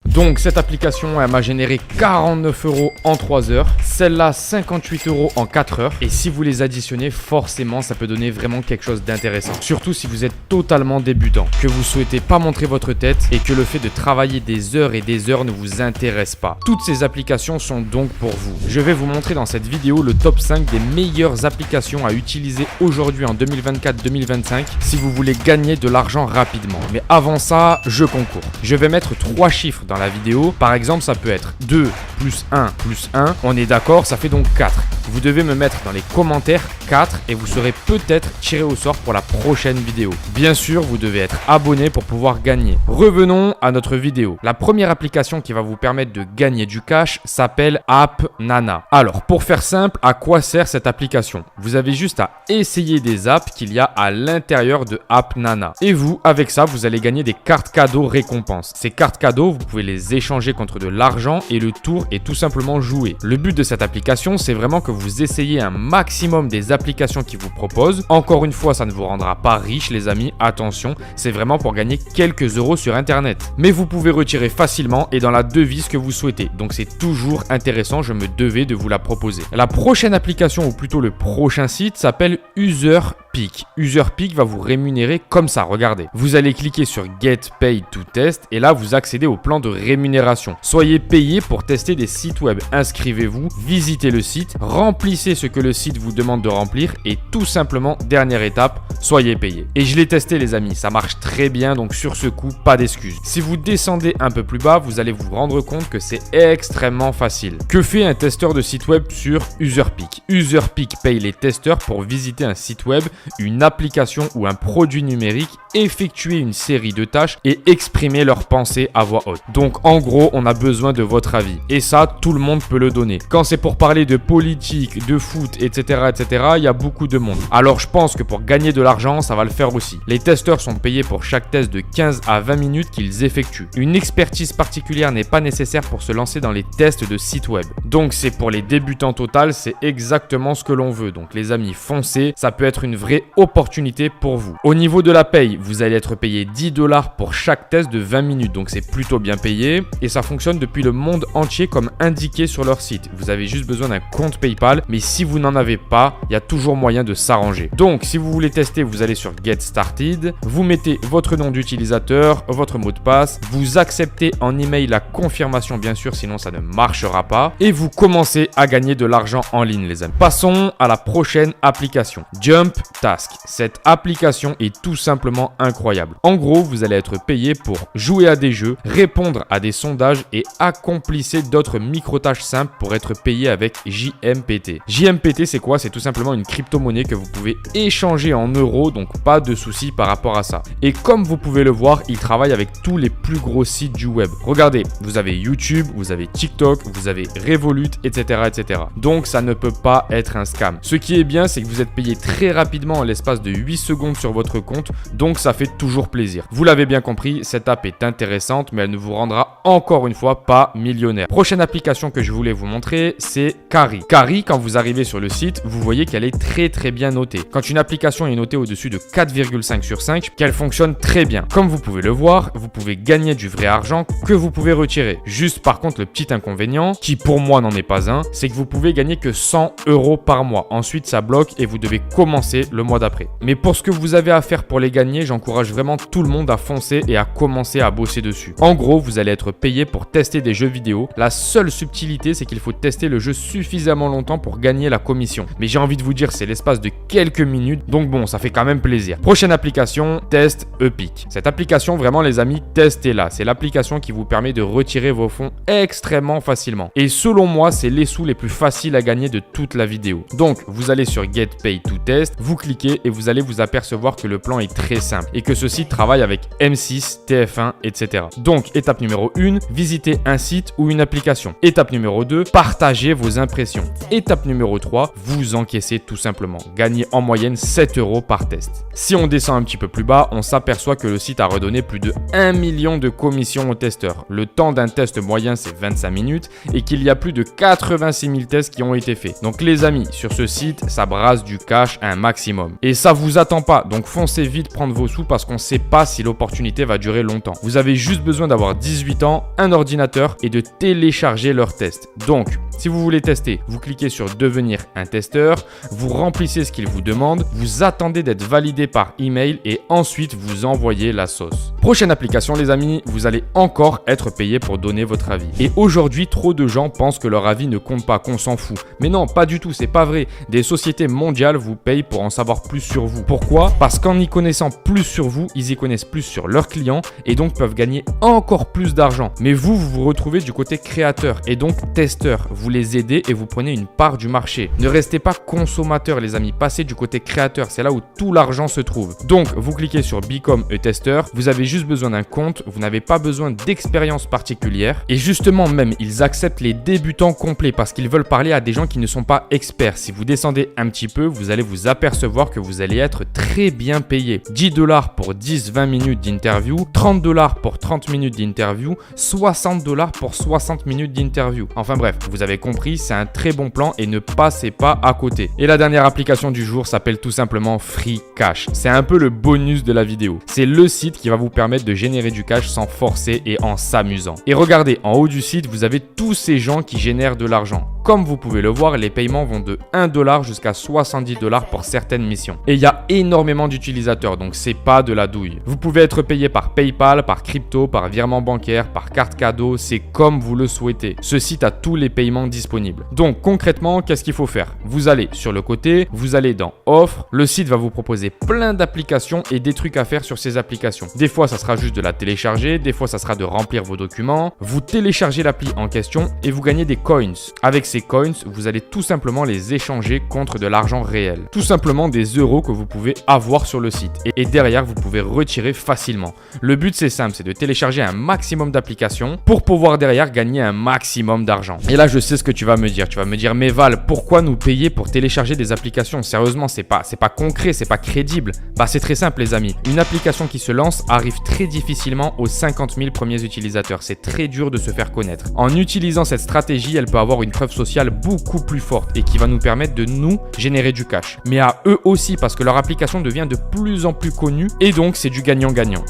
Donc cette application elle m'a généré 49 € en 3 heures, celle-là 58 € en 4 heures et si vous les additionnez forcément ça peut donner vraiment quelque chose d'intéressant. Surtout si vous êtes totalement débutant, que vous souhaitez pas montrer votre tête et que le fait de travailler des heures et des heures ne vous intéresse pas. Toutes ces applications sont donc pour vous. Je vais vous montrer dans cette vidéo le top 5 des meilleures applications à utiliser aujourd'hui en 2024-2025 si vous voulez gagner de l'argent rapidement. Mais avant ça, je concours. Je vais mettre 3 chiffres dans la vidéo. Par exemple, ça peut être 2 plus 1 plus 1. On est d'accord, ça fait donc 4. Vous devez me mettre dans les commentaires 4 et vous serez peut-être tiré au sort pour la prochaine vidéo. Bien sûr, vous devez être abonné pour pouvoir gagner. Revenons à notre vidéo. La première application qui va vous permettre de gagner du cash s'appelle App Nana. Alors, pour faire simple, à quoi sert cette application? Vous avez juste à essayer des apps qu'il y a à l'intérieur de App Nana. Et vous, avec ça, vous allez gagner des cartes cadeaux récompenses. Ces cartes cadeaux, vous pouvez les échanger contre de l'argent et le tour est tout simplement joué. Le but de cette application, c'est vraiment que vous essayez un maximum des applications qui vous proposent. Encore une fois, ça ne vous rendra pas riche les amis, attention, c'est vraiment pour gagner quelques euros sur internet. Mais vous pouvez retirer facilement et dans la devise que vous souhaitez. Donc c'est toujours intéressant, je me devais de vous la proposer. La prochaine application ou plutôt le prochain site s'appelle UserPeak. UserPeak va vous rémunérer comme ça, regardez. Vous allez cliquer sur Get Paid to Test et là vous accédez au plan de rémunération. Soyez payé pour tester des sites web. Inscrivez-vous, visitez le site, remplissez ce que le site vous demande de remplir et tout simplement, dernière étape, soyez payé. Et je l'ai testé les amis, ça marche très bien donc sur ce coup, pas d'excuses. Si vous descendez un peu plus bas, vous allez vous rendre compte que c'est extrêmement facile. Que fait un testeur de site web sur UserPeak? UserPeak paye les testeurs pour visiter un site web, une application ou un produit numérique, effectuer une série de tâches et exprimer leurs pensées à voix haute. Donc en gros, on a besoin de votre avis. Et ça, tout le monde peut le donner. Quand c'est pour parler de politique, de foot, etc., il y a beaucoup de monde. Alors je pense que pour gagner de l'argent, ça va le faire aussi. Les testeurs sont payés pour chaque test de 15 à 20 minutes qu'ils effectuent. Une expertise particulière n'est pas nécessaire pour se lancer dans les tests de sites web. Donc c'est pour les débutants total, c'est exactement ce que l'on veut. Donc les amis, foncez, ça peut être une vraie opportunité pour vous. Au niveau de la paye, vous allez être payé 10 $ pour chaque test de 20 minutes. Donc c'est plutôt bien payé et ça fonctionne depuis le monde entier comme indiqué sur leur site. Vous avez juste besoin d'un compte PayPal, mais si vous n'en avez pas, il y a toujours moyen de s'arranger. Donc si vous voulez tester, vous allez sur Get Started, vous mettez votre nom d'utilisateur, votre mot de passe, vous acceptez en email la confirmation bien sûr, sinon ça ne marchera pas et vous commencez à gagner de l'argent en ligne les amis. Passons à la prochaine application, Jump Task. Cette application est tout simplement incroyable. En gros, vous allez être payé pour jouer à des jeux, répondre à des sondages et accomplissez d'autres micro-tâches simples pour être payé avec JMPT. JMPT, c'est quoi? C'est tout simplement une crypto-monnaie que vous pouvez échanger en euros, donc pas de soucis par rapport à ça. Et comme vous pouvez le voir, il travaille avec tous les plus gros sites du web. Regardez, vous avez YouTube, vous avez TikTok, vous avez Revolut, etc. Donc ça ne peut pas être un scam. Ce qui est bien, c'est que vous êtes payé très rapidement en l'espace de 8 secondes sur votre compte, donc ça fait toujours plaisir. Vous l'avez bien compris, cette app est intéressante, mais elle ne vous rendra encore une fois pas millionnaire. Prochaine application que je voulais vous montrer, c'est Carry. Carry, quand vous arrivez sur le site, vous voyez qu'elle est très bien notée. Quand une application est notée au-dessus de 4,5 sur 5, qu'elle fonctionne très bien. Comme vous pouvez le voir, vous pouvez gagner du vrai argent que vous pouvez retirer. Juste par contre, le petit inconvénient, qui pour moi n'en est pas un, c'est que vous pouvez gagner que 100 € par mois. Ensuite, ça bloque et vous devez commencer le mois d'après. Mais pour ce que vous avez à faire pour les gagner, j'encourage vraiment tout le monde à foncer et à commencer à bosser dessus. En gros, vous allez être payé pour tester des jeux vidéo. La seule subtilité, c'est qu'il faut tester le jeu suffisamment longtemps pour gagner la commission. Mais j'ai envie de vous dire, c'est l'espace de quelques minutes, donc bon, ça fait quand même plaisir. Prochaine application, Test Epic. Cette application, vraiment les amis, testez-la. C'est l'application qui vous permet de retirer vos fonds extrêmement facilement. Et selon moi, c'est les sous les plus faciles à gagner de toute la vidéo. Donc, vous allez sur Get Paid to Test, vous cliquez et vous allez vous apercevoir que le plan est très simple et que ce site travaille avec M6, TF1, etc. Donc, étape numéro 1, visitez un site ou une application. Étape numéro 2, partagez vos impressions. Étape numéro 3, vous encaissez tout simplement. Gagnez en moyenne 7 € par test. Si on descend un petit peu plus bas, on s'aperçoit que le site a redonné plus de 1 million de commissions aux testeurs. Le temps d'un test moyen, c'est 25 minutes et qu'il y a plus de 86 000 tests qui ont été faits. Donc les amis, sur ce site, ça brasse du cash un maximum. maximum. Et ça vous attend pas, donc foncez vite prendre vos sous parce qu'on ne sait pas si l'opportunité va durer longtemps. Vous avez juste besoin d'avoir 18 ans, un ordinateur et de télécharger leur test. Donc, si vous voulez tester, vous cliquez sur devenir un testeur, vous remplissez ce qu'il vous demande, vous attendez d'être validé par email et ensuite vous envoyez la sauce. Prochaine application les amis, vous allez encore être payé pour donner votre avis. Et aujourd'hui, trop de gens pensent que leur avis ne compte pas, qu'on s'en fout. Mais non, pas du tout, c'est pas vrai. Des sociétés mondiales vous payent pour en savoir plus sur vous. Pourquoi? Parce qu'en y connaissant plus sur vous, ils y connaissent plus sur leurs clients et donc peuvent gagner encore plus d'argent. Mais vous vous retrouvez du côté créateur et donc testeur. Vous les aidez et vous prenez une part du marché. Ne restez pas consommateur les amis, passez du côté créateur, c'est là où tout l'argent se trouve. Donc vous cliquez sur Become a Tester, vous avez juste besoin d'un compte, vous n'avez pas besoin d'expérience particulière et justement même ils acceptent les débutants complets parce qu'ils veulent parler à des gens qui ne sont pas experts. Si vous descendez un petit peu, vous allez vous apercevoir que vous allez être très bien payé. 10 $ pour 10-20 minutes d'interview, 30 $ pour 30 minutes d'interview, 60 $ pour 60 minutes d'interview. Enfin bref, vous avez compris, c'est un très bon plan et ne passez pas à côté. Et la dernière application du jour s'appelle tout simplement Free Cash. C'est un peu le bonus de la vidéo. C'est le site qui va vous permettre de générer du cash sans forcer et en s'amusant. Et regardez, en haut du site, vous avez tous ces gens qui génèrent de l'argent. Comme vous pouvez le voir, les paiements vont de 1 $ jusqu'à 70 $ pour certaines missions. Et il y a énormément d'utilisateurs, donc c'est pas de la douille. Vous pouvez être payé par PayPal, par crypto, par virement bancaire, par carte cadeau, c'est comme vous le souhaitez. Ce site a tous les paiements disponibles. Donc concrètement, qu'est-ce qu'il faut faire? Vous allez sur le côté, vous allez dans Offre, le site va vous proposer plein d'applications et des trucs à faire sur ces applications. Des fois, ça sera juste de la télécharger, des fois, ça sera de remplir vos documents. Vous téléchargez l'appli en question et vous gagnez des coins. Avec ces coins, vous allez tout simplement les échanger contre de l'argent réel. Tout simplement des euros que vous pouvez avoir sur le site. Et derrière, vous pouvez retirer facilement. Le but, c'est simple, c'est de télécharger un maximum d'applications pour pouvoir derrière gagner un maximum d'argent. Et là, je sais ce que tu vas me dire. Tu vas me dire, mais Val, pourquoi nous payer pour télécharger des applications? Sérieusement, c'est pas concret, c'est pas crédible. Bah, c'est très simple, les amis. Une application qui se lance arrive très difficilement aux 50 000 premiers utilisateurs. C'est très dur de se faire connaître. En utilisant cette stratégie, elle peut avoir une preuve sociale beaucoup plus forte et qui va nous permettre de nous générer du cash. Mais à eux aussi, parce que leur application devient de plus en plus connue et donc c'est du gagnant-gagnant.